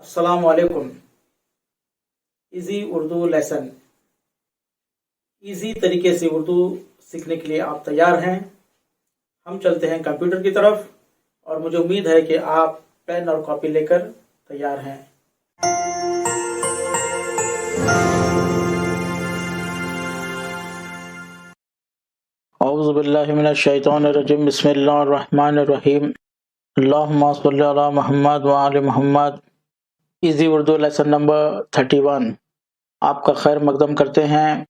अस्सलाम वालेकुम। Easy Urdu lesson. Easy तरीके से उर्दू सीखने के लिए आप तैयार हैं? हम चलते हैं कंप्यूटर की तरफ और मुझे उम्मीद है कि आप पेन और कॉपी लेकर तैयार हैं। औज़ु बिल्लाहि मिनश शैतानिर रजीम। बिस्मिल्लाहिर रहमानिर रहीम। अल्लाहुम्मा सल्लि अला मुहम्मद व आलि Muhammad. Easy Urdu lesson number 31 आपका खैर मकदम करते हैं।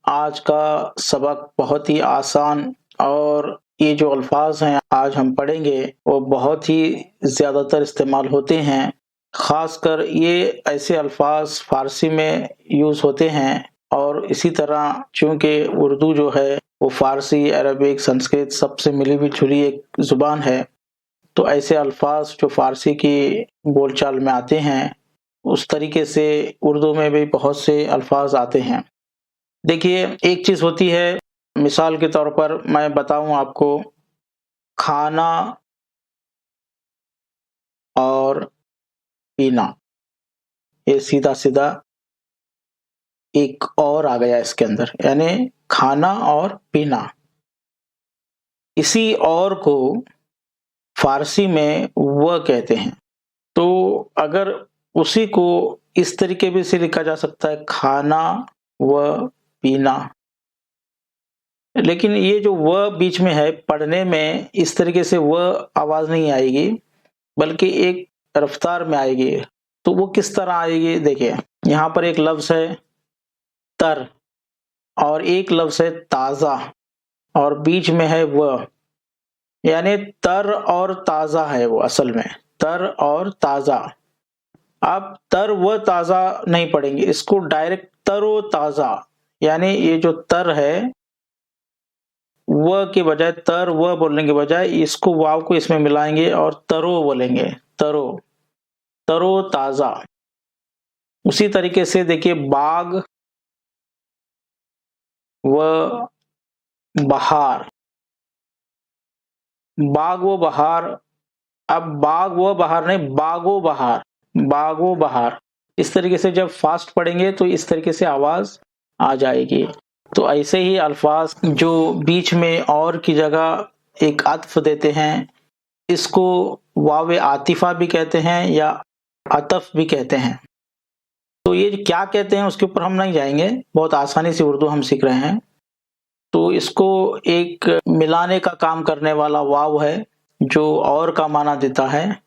आज का सबक बहुत ही आसान और ये जो अल्फाज हैं आज हम पढ़ेंगे वो बहुत ही ज़्यादातर इस्तेमाल होते हैं। ख़ासकर ये ऐसे अल्फाज फ़ारसी में यूज़ होते हैं और इसी तरह चूँकि उर्दू जो है वो फ़ारसी, अरबिक, संस्कृत सबसे मिली जुली एक ज़ुबान है, तो ऐसे अल्फाज जो फ़ारसी की बोलचाल में आते हैं उस तरीके से उर्दू में भी बहुत से अल्फाज आते हैं। देखिए, एक चीज़ होती है, मिसाल के तौर पर मैं बताऊं आपको, खाना और पीना, ये सीधा सीधा एक और आ गया इसके अंदर, यानी खाना और पीना। इसी और को फारसी में वह कहते हैं। तो अगर उसी को इस तरीके भी से लिखा जा सकता है, खाना व पीना, लेकिन ये जो वह बीच में है पढ़ने में इस तरीके से वह आवाज़ नहीं आएगी, बल्कि एक रफ्तार में आएगी। तो वो किस तरह आएगी? देखिए, यहाँ पर एक लफ्ज़ है तर और एक लफ्ज़ है ताज़ा और बीच में है वह, यानी तर और ताज़ा है वो असल में, तर और ताज़ा। आप तर व ताज़ा नहीं पढ़ेंगे, इसको डायरेक्ट तरो ताज़ा, यानी ये जो तर है वह के बजाय, तर वह बोलने के बजाय इसको वाव को इसमें मिलाएंगे और तरो बोलेंगे, तरो, तरो ताज़ा। उसी तरीके से देखिए, बाग व बहार, बाग व बहार। अब बाग व बहार नहीं, बागो बहार, बागो बहार। इस तरीके से जब फास्ट पढ़ेंगे तो इस तरीके से आवाज़ आ जाएगी। तो ऐसे ही अल्फाज जो बीच में और की जगह एक अत्फ देते हैं, इसको वाव आतिफा भी कहते हैं या अतफ भी कहते हैं। तो ये क्या कहते हैं उसके ऊपर हम नहीं जाएंगे, बहुत आसानी से उर्दू हम सीख रहे हैं। तो इसको एक मिलाने का काम करने वाला वाव है जो और का माना देता है,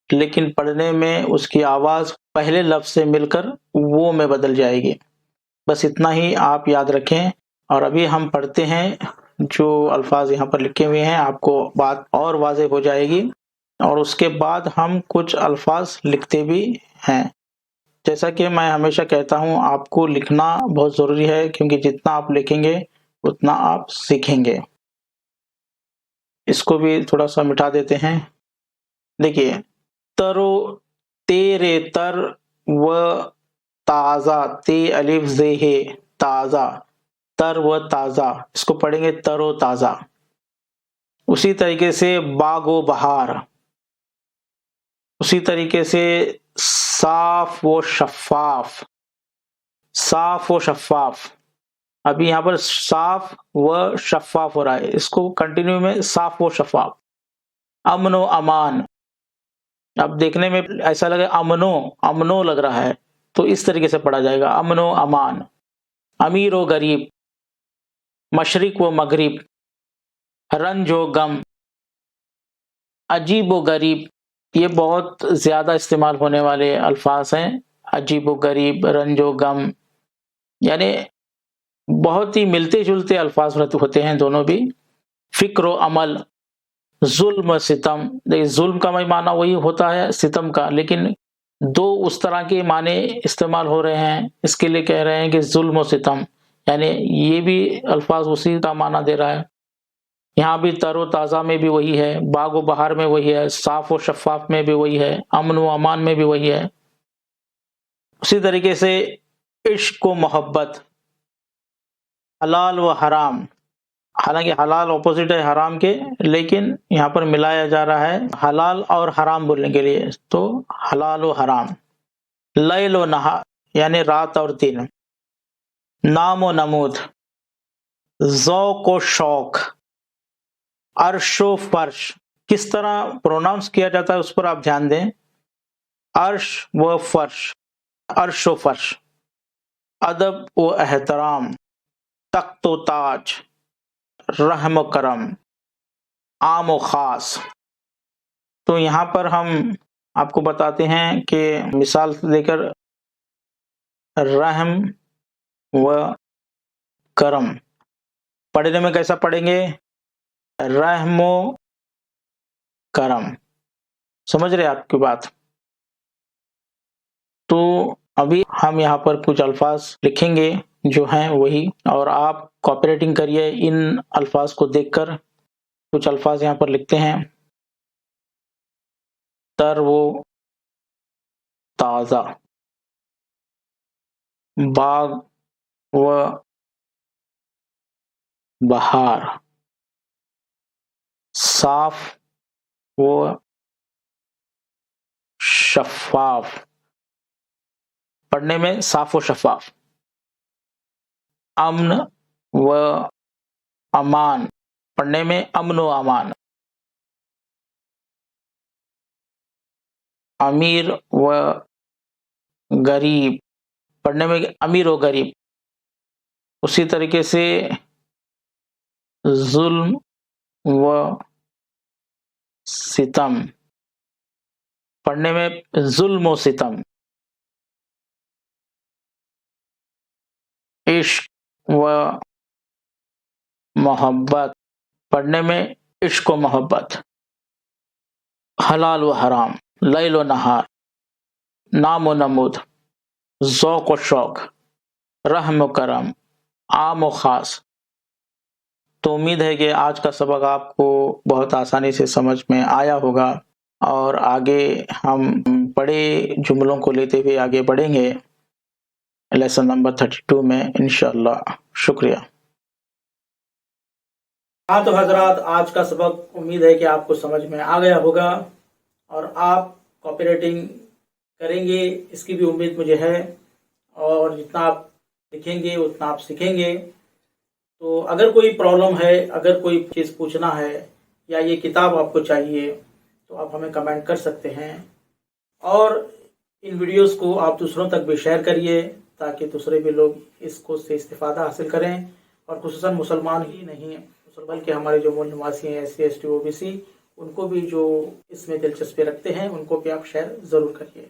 लेकिन पढ़ने में उसकी आवाज़ पहले लफ्ज़ से मिलकर वो में बदल जाएगी। बस इतना ही आप याद रखें। और अभी हम पढ़ते हैं, जो अल्फाज यहाँ पर लिखे हुए हैं आपको बात और वाज़ेह हो जाएगी। और उसके बाद हम कुछ अल्फाज लिखते भी हैं। जैसा कि मैं हमेशा कहता हूँ, आपको लिखना बहुत ज़रूरी है, क्योंकि जितना आप लिखेंगे उतना आप सीखेंगे। इसको भी थोड़ा सा मिटा देते हैं। देखिए, तरो, तेरे, तर व ताज़ा, ते अलिफ जे है, ताज़ा, तर व ताज़ा, इसको पढ़ेंगे तरो ताज़ा। उसी तरीके से बागो बहार, उसी तरीके से साफ व शफ़ाफ, साफ व शफ़ाफ। अभी यहाँ पर साफ व शफ़ाफ हो रहा है, इसको कंटिन्यू में साफ व शफ़ाफ। अमन व अमान, अब देखने में ऐसा लगे अमनो, अमनो लग रहा है, तो इस तरीके से पढ़ा जाएगा, अमन व अमान। अमीर व गरीब, मशरिक व मगरिब, रंज व गम, अजीब व गरीब। ये बहुत ज़्यादा इस्तेमाल होने वाले अल्फाज हैं, अजीब व गरीब, रंज व गम, यानी बहुत ही मिलते जुलते अल्फाज होते हैं दोनों भी। फ़िक्र व अमल, जुल्म सितम। देखिए, जुल्म का माना वही होता है सितम का, लेकिन दो उस तरह के माने इस्तेमाल हो रहे हैं, इसके लिए कह रहे हैं कि जुल्म व सितम, यानी ये भी अल्फाज उसी का माना दे रहा है। यहाँ भी तरो ताज़ा में भी वही है, बाग व बहार में वही है, साफ व शफ़ाफ में भी वही है, अमन व अमान में भी वही है। उसी तरीके से इश्क व मोहब्बत, हलाल व हराम, حالانکہ حلال اپوزٹ ہے حرام کے، لیکن یہاں پر ملایا جا رہا ہے حلال اور حرام بولنے کے لیے، تو حلال و حرام، لیل و نہار یعنی رات اور دن، نام و نمود، ذوق و شوق، عرش و فرش. کس طرح پروناؤنس کیا جاتا ہے اس پر آپ دھیان دیں. عرش و فرش، عرش و فرش، ادب و احترام، تخت و تاج، رحم و کرم، عام و خاص. تو یہاں پر ہم آپ کو بتاتے ہیں کہ مثال دے کر رحم و کرم پڑھنے میں کیسا پڑھیں گے؟ رحم و کرم. سمجھ رہے آپ کی بات؟ تو ابھی ہم یہاں پر کچھ الفاظ لکھیں گے جو ہیں وہی، اور آپ کاپی رائٹنگ کریے ان الفاظ کو دیکھ کر. کچھ الفاظ یہاں پر لکھتے ہیں. تر و تازہ، باغ و بہار، صاف و شفاف. پڑھنے میں صاف و شفاف. امن و امان، پڑھنے میں امن و امان. امیر و غریب، پڑھنے میں امیر و غریب. اسی طریقے سے ظلم و ستم، پڑھنے میں ظلم و ستم. عشق و محبت، پڑھنے میں عشق و محبت. حلال و حرام، لیل و نہار، نام و نمود، ذوق و شوق، رحم و کرم، عام و خاص. تو امید ہے کہ آج کا سبق آپ کو بہت آسانی سے سمجھ میں آیا ہوگا، اور آگے ہم بڑے جملوں کو لیتے ہوئے آگے بڑھیں گے لیسن نمبر 32 میں انشاءاللہ. شکریہ. ہاں تو حضرات، آج کا سبق امید ہے کہ آپ کو سمجھ میں آ گیا ہوگا، اور آپ کاپی رائٹنگ کریں گے اس کی بھی امید مجھے ہے، اور جتنا آپ لکھیں گے اتنا آپ سیکھیں گے. تو اگر کوئی پرابلم ہے، اگر کوئی چیز پوچھنا ہے، یا یہ کتاب آپ کو چاہیے، تو آپ ہمیں کمنٹ کر سکتے ہیں. اور ان ویڈیوز کو آپ دوسروں تک بھی شیئر کریے تاکہ دوسرے بھی لوگ اس کو سے استفادہ حاصل کریں، اور خصوصاً مسلمان ہی نہیں بلکہ ہمارے جو مول نواسی ہیں SC ST OBC، ان کو بھی جو اس میں دلچسپی رکھتے ہیں ان کو بھی آپ شیئر ضرور کریے.